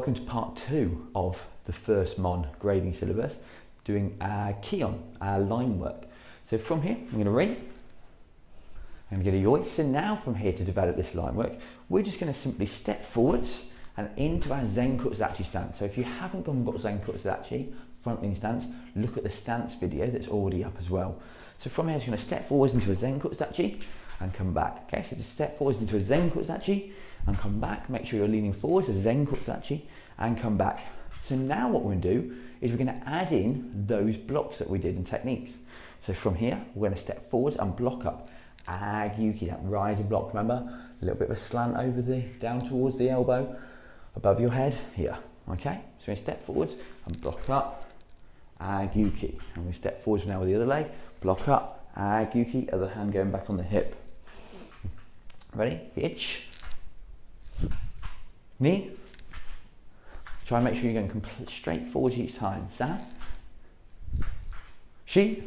welcome to part 2 of the first Mon grading syllabus, doing our Kihon, our line work. So from here, I'm going to read, I'm going to get a yoi. So now from here to develop this line work, we're just going to simply step forwards and into our Zenkutsu dachi stance. So if you haven't got Zenkutsu dachi, front lean stance, look at the stance video that's already up as well. So from here, I'm just going to step forwards into a Zenkutsu dachi and come back. Okay, so just step forwards into a Zenkutsu dachi and come back. Make sure you're leaning forwards, a Zenkutsu dachi, and come back. So now what we're going to do is we're going to add in those blocks that we did in techniques. So from here, we're going to step forwards and block up. Agyuki, that rising block, remember? A little bit of a slant over down towards the elbow, above your head, here. Okay, so we step forwards and block up, Agyuki. And we step forwards now with the other leg, block up, Agyuki, other hand going back on the hip. Ready? Hitch. Knee. Try and make sure you're going straight forwards each time. San. Shi.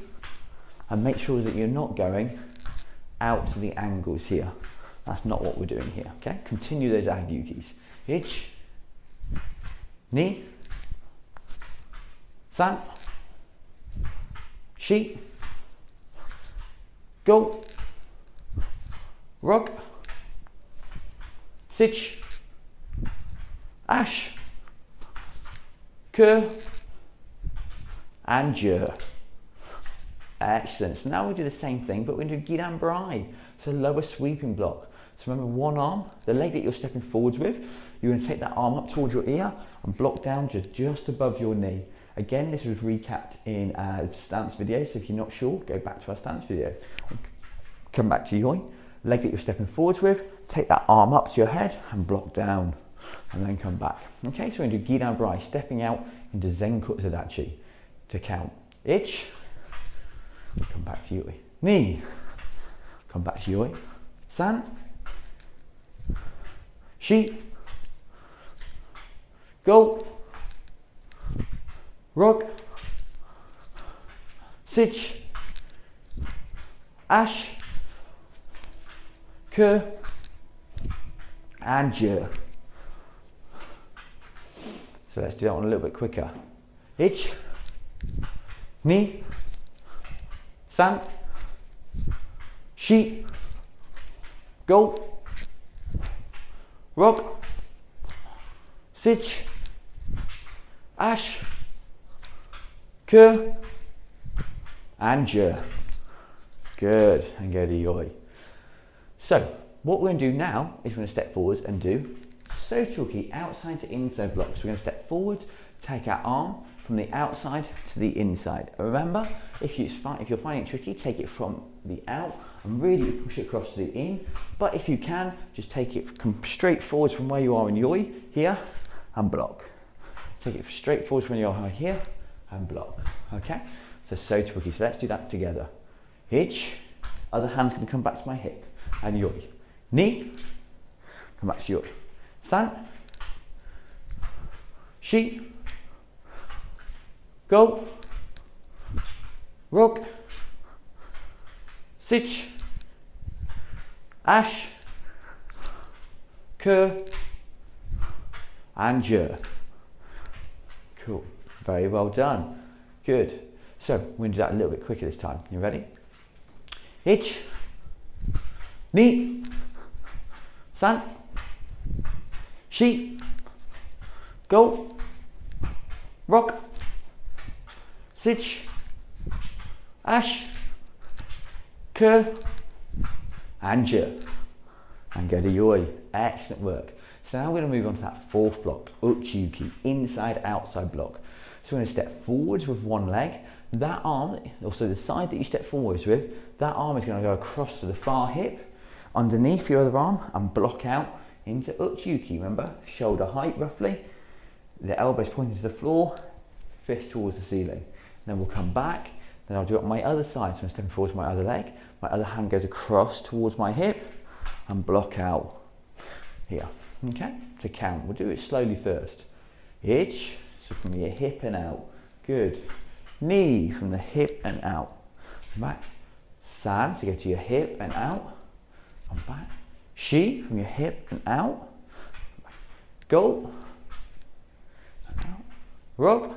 And make sure that you're not going out to the angles here. That's not what we're doing here. Okay? Continue those agyukis. Hitch. Knee. San. Shi. Go. Rock. Sitch. Ash. Ke. And Je. Excellent. So now we do the same thing, but we're going to do Gidan Brai. So lower sweeping block. So remember, one arm, the leg that you're stepping forwards with, you're going to take that arm up towards your ear and block down just above your knee. Again, this was recapped in our stance video, so if you're not sure, go back to our stance video. Come back to yoi. Leg that you're stepping forwards with, take that arm up to your head and block down. And then come back. Okay, so we're going to do Gidan Brai, stepping out into Zenkutsu dachi to count. Ich. Come back to yoi. Ni. Come back to yoi. San. Shi. Go. Rock. Sitch. Ash. Ke. And Je. So let's do that one a little bit quicker. Ich. Ni. San. Shi. Go. Rock. Sitch. Ash. Ke. And Je. Good. And go to yoi. So what we're going to do now is we're going to step forwards and do Sotoki, outside to inside blocks. We're going to step forward, take our arm from the outside to the inside. Remember, if you're finding it tricky, take it from the out and really push it across to the in. But if you can, just take it straight forwards from where you are in yoi, here, and block. Take it straight forwards from where you are here, and block. Okay? So Sotoki. So let's do that together. Hitch. Other hand's going to come back to my hip. And yoi. Knee. Come back to yoi. San. Shi. Go. Rock. Sitch. Ash. Ke. And Je. Cool. Very well done. Good. So we're going to do that a little bit quicker this time. You ready? Hitch. Knee. San. Shi. Go. Rock. Sitch. Ash. Ke. And Je. And go to yoi. Excellent work. So now we're going to move on to that fourth block, Uchiuki, inside outside block. So we're going to step forwards with one leg. That arm, also the side that you step forwards with, that arm is going to go across to the far hip, underneath your other arm, and block out into Uchiuki. Remember, shoulder height roughly, the elbows pointing to the floor, fist towards the ceiling. Then we'll come back, then I'll do it on my other side. So I'm stepping forwards with my other leg, my other hand goes across towards my hip and block out here. Okay, to count. We'll do it slowly first. Hitch, so from your hip and out. Good. Knee from the hip and out. Back. San, so go to your hip and out. And back. Shi from your hip and out. Go. rock,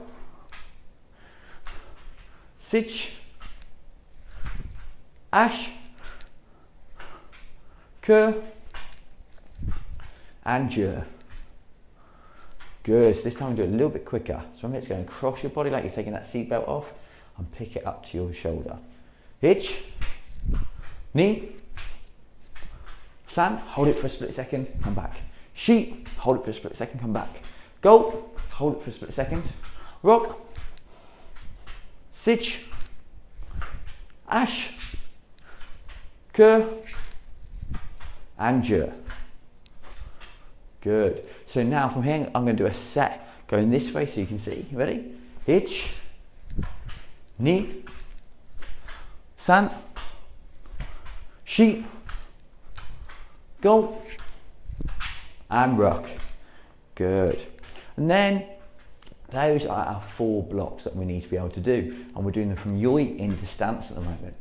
sich, ash, ke, and je. Good, so this time we do it a little bit quicker. So remember, it's going across your body like you're taking that seatbelt off and pick it up to your shoulder. Ich, ni, san, hold it for a split second, come back. Shi, hold it for a split second, come back. Go, hold it for a split second. Rock, sich, ash, ke, and je. Good. So now from here, I'm going to do a set going this way so you can see. Ready? Ich, ni, san, shi, go, and rock. Good. And then those are our 4 blocks that we need to be able to do, and we're doing them from yoi into stance at the moment.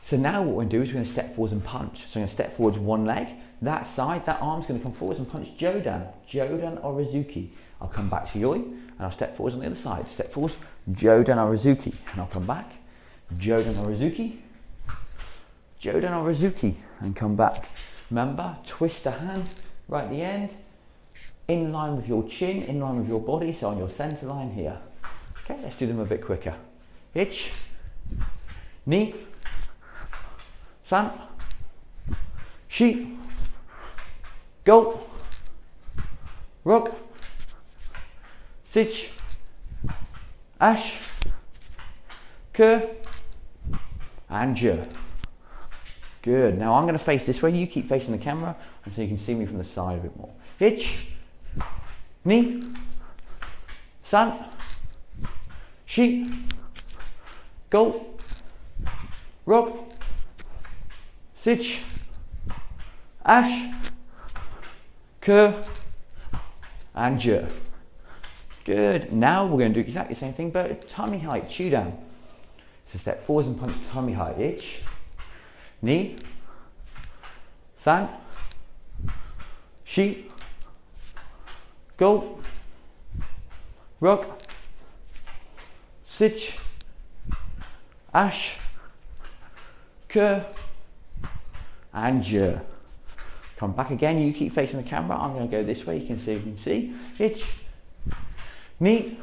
So now what we're going to do is we're going to step forwards and punch. So I'm going to step forwards one leg, that side, that arm's going to come forwards and punch Jodan, Jodan or Rizuki. I'll come back to yoi and I'll step forwards on the other side. Step forwards, Jodan or Rizuki, and I'll come back, Jodan or Rizuki, Jodan or Rizuki, and come back. Remember, twist the hand right at the end, in line with your chin, in line with your body, so on your center line here. Okay, let's do them a bit quicker. Ich, ni, san, shi, go, rock, sich, ash, ke, and je. Good. Now I'm going to face this way. You keep facing the camera, and so you can see me from the side a bit more. Ich, ni, san, shi, go, rock, sich, ash, ke, and je. Good. Now we're going to do exactly the same thing, but tummy height, chew down. So step forwards and punch tummy height. Ich, ni, san, shi, go, rock, sich, ash, ke, and je. Come back again, you keep facing the camera. I'm going to go this way, you can see. Ich, ni,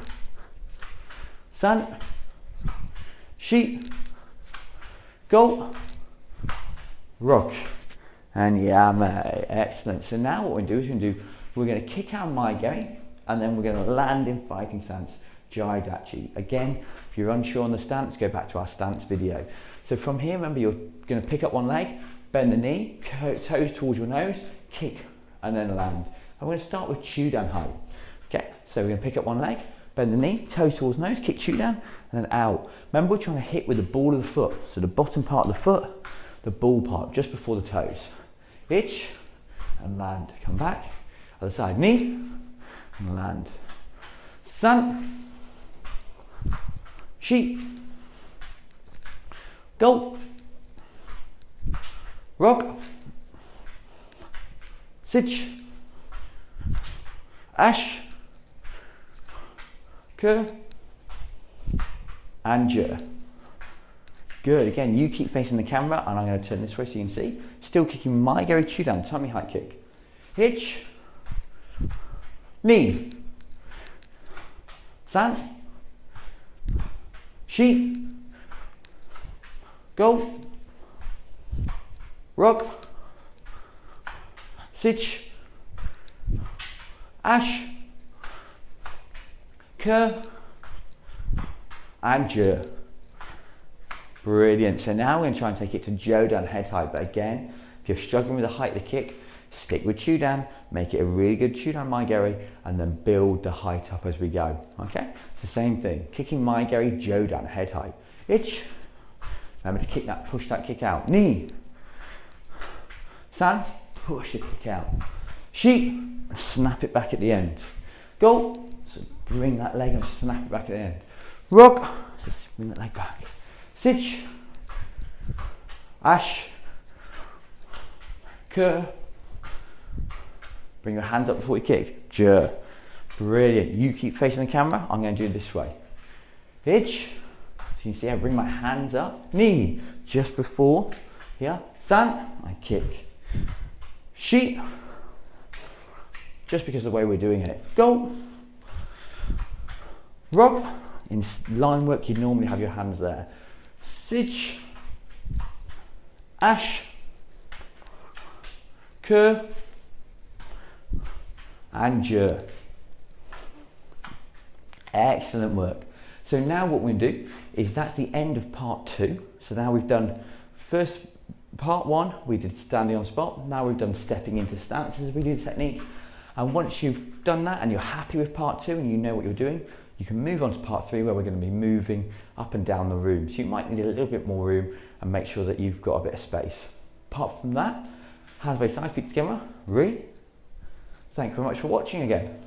san, shi, go, rock, and yame. Excellent. So now what we're going to do is we're going to kick our maigeri, and then we're going to land in fighting stance, jai dachi. Again, if you're unsure on the stance, go back to our stance video. So from here, remember, you're going to pick up one leg, bend the knee, toes towards your nose, kick, and then land. I'm going to start with chew down height. Okay, so we're going to pick up one leg, bend the knee, toes towards nose, kick, chew down, and then out. Remember, we're trying to hit with the ball of the foot. So the bottom part of the foot, the ball part, just before the toes. Ich, and land. Come back. Other side, knee, and land. San, shi, go, rock, sich, ash, ke, and je. Good. Again, you keep facing the camera, and I'm going to turn this way so you can see. Still kicking maigeri chew down, tummy height kick. Ich, ni, san, shi, go, rock, sich, ash, ke, and je. Brilliant. So now we're going to try and take it to Jodan head height. But again, if you're struggling with the height of the kick, stick with chew down, make it a really good chew down maigeri, and then build the height up as we go. Okay? It's the same thing. Kicking maigeri, Jodan head height. Ich, remember to kick that, push that kick out. Ni, san, push the kick out. Shi, snap it back at the end. Go, so bring that leg and snap it back at the end. Rock, so bring that leg back. Sich, ash, ke, bring your hands up before you kick, je. Brilliant. You keep facing the camera. I'm going to do it this way. Hitch. So you can see I bring my hands up. Knee just before. Here. San. I kick. Shi. Just because of the way we're doing it. Go. Rob. In line work, you'd normally have your hands there. Sich. Ash. Ke. And jer. Excellent work. So now what we're going to do is that's the end of part 2. So now we've done first part 1, we did standing on spot. Now we've done stepping into stances as we do the technique. And once you've done that and you're happy with part 2 and you know what you're doing, you can move on to part 3 where we're going to be moving up and down the room. So you might need a little bit more room and make sure that you've got a bit of space. Apart from that, hands by side, feet together, re. Thank you very much for watching again.